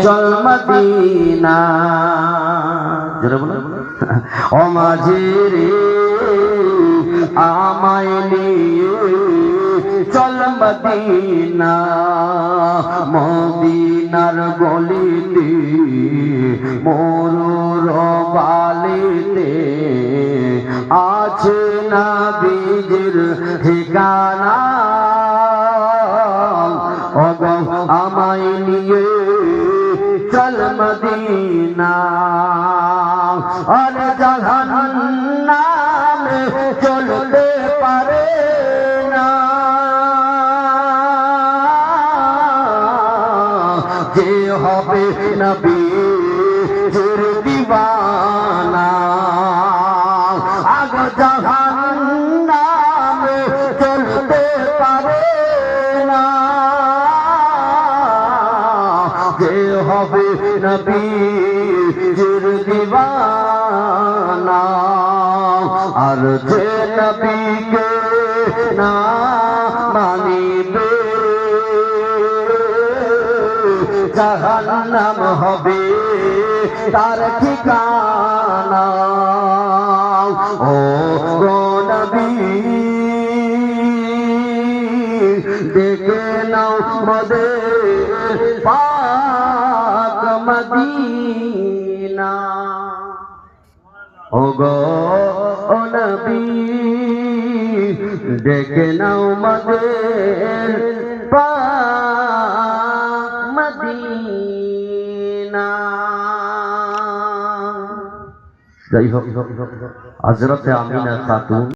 চল মদিনা জোরে বলো ও মাঝি রে আমায় নিয়ে চল মদিনা মদিনার গলিতে মরুর বালিতে আছে নবীজির ঠিকানা ওগো আমায় নিয়ে চল মদিনা আর জাহান্নামে চলতে পারে না যে হবে নবীর দিওয়ানা আগো জাহান্নামে চলতে পারে না যে হবে নবীর দিওয়ানা আর যে নবীকে না মানিবে জাহান্নাম হবে তার ঠিকানা ও নবী দেখে নাও মোদের পাক মদিনা ও গো নবী দেখে নাও মোদের পাক মদিনা যাই হোক হযরতে আমিনা খাতুন